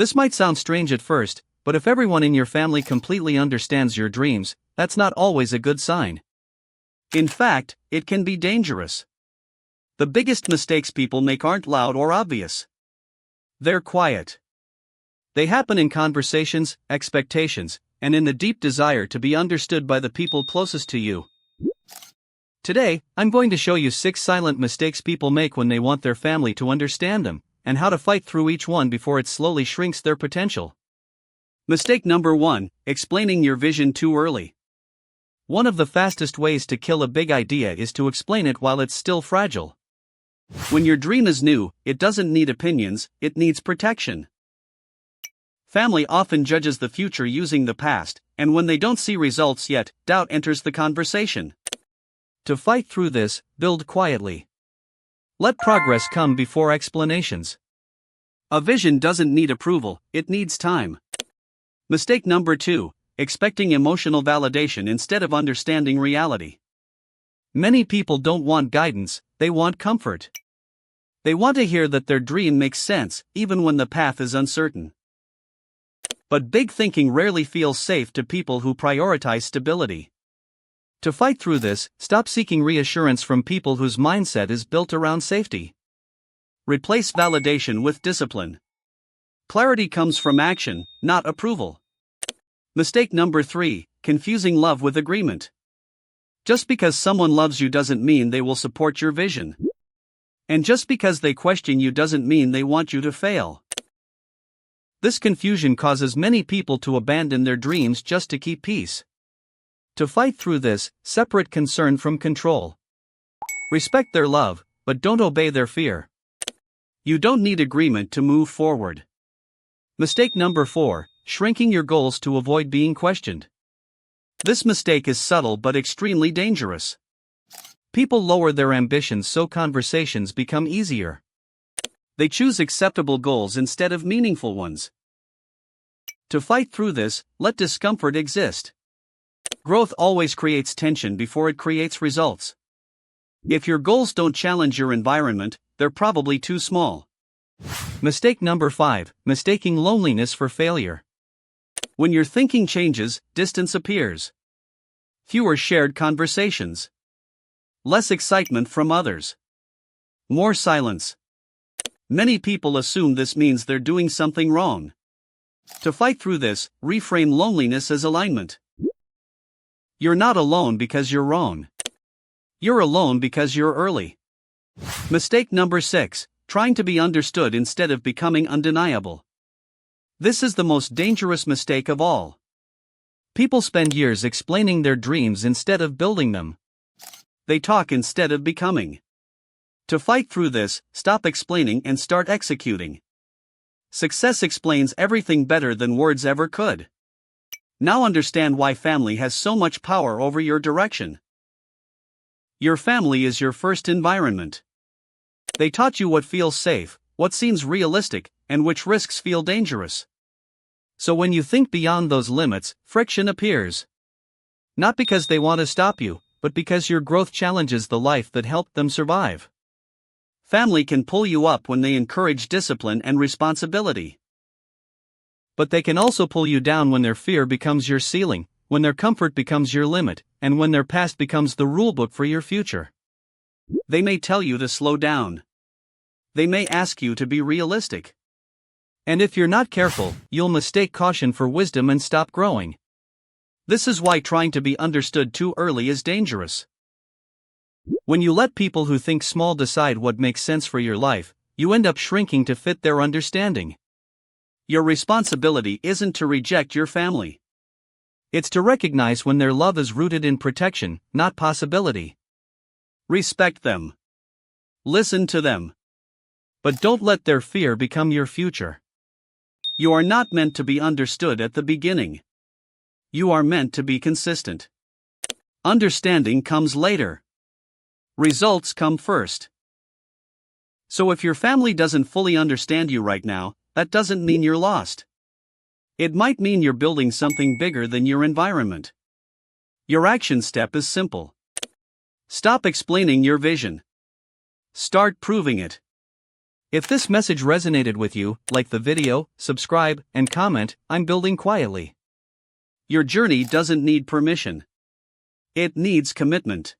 This might sound strange at first, but if everyone in your family completely understands your dreams, that's not always a good sign. In fact, it can be dangerous. The biggest mistakes people make aren't loud or obvious. They're quiet. They happen in conversations, expectations, and in the deep desire to be understood by the people closest to you. Today, I'm going to show you 6 silent mistakes people make when they want their family to understand them, and how to fight through each one before it slowly shrinks their potential. Mistake number 1: explaining your vision too early. One of the fastest ways to kill a big idea is to explain it while it's still fragile. When your dream is new, it doesn't need opinions, it needs protection. Family often judges the future using the past, and when they don't see results yet, doubt enters the conversation. To fight through this, build quietly. Let progress come before explanations. A vision doesn't need approval, it needs time. Mistake number 2: expecting emotional validation instead of understanding reality. Many people don't want guidance, they want comfort. They want to hear that their dream makes sense, even when the path is uncertain. But big thinking rarely feels safe to people who prioritize stability. To fight through this, stop seeking reassurance from people whose mindset is built around safety. Replace validation with discipline. Clarity comes from action, not approval. Mistake number 3: confusing love with agreement. Just because someone loves you doesn't mean they will support your vision. And just because they question you doesn't mean they want you to fail. This confusion causes many people to abandon their dreams just to keep peace. To fight through this, separate concern from control. Respect their love, but don't obey their fear. You don't need agreement to move forward. Mistake number 4: shrinking your goals to avoid being questioned. This mistake is subtle but extremely dangerous. People lower their ambitions so conversations become easier. They choose acceptable goals instead of meaningful ones. To fight through this, let discomfort exist. Growth always creates tension before it creates results. If your goals don't challenge your environment, they're probably too small. Mistake number 5: mistaking loneliness for failure. When your thinking changes, distance appears. Fewer shared conversations. Less excitement from others. More silence. Many people assume this means they're doing something wrong. To fight through this, reframe loneliness as alignment. You're not alone because you're wrong. You're alone because you're early. Mistake number 6: trying to be understood instead of becoming undeniable. This is the most dangerous mistake of all. People spend years explaining their dreams instead of building them. They talk instead of becoming. To fight through this, stop explaining and start executing. Success explains everything better than words ever could. Now understand why family has so much power over your direction. Your family is your first environment. They taught you what feels safe, what seems realistic, and which risks feel dangerous. So when you think beyond those limits, friction appears. Not because they want to stop you, but because your growth challenges the life that helped them survive. Family can pull you up when they encourage discipline and responsibility. But they can also pull you down when their fear becomes your ceiling, when their comfort becomes your limit, and when their past becomes the rulebook for your future. They may tell you to slow down. They may ask you to be realistic. And if you're not careful, you'll mistake caution for wisdom and stop growing. This is why trying to be understood too early is dangerous. When you let people who think small decide what makes sense for your life, you end up shrinking to fit their understanding. Your responsibility isn't to reject your family. It's to recognize when their love is rooted in protection, not possibility. Respect them. Listen to them. But don't let their fear become your future. You are not meant to be understood at the beginning. You are meant to be consistent. Understanding comes later. Results come first. So if your family doesn't fully understand you right now, that doesn't mean you're lost. It might mean you're building something bigger than your environment. Your action step is simple. Stop explaining your vision. Start proving it. If this message resonated with you, like the video, subscribe, and comment. I'm building quietly. Your journey doesn't need permission. It needs commitment.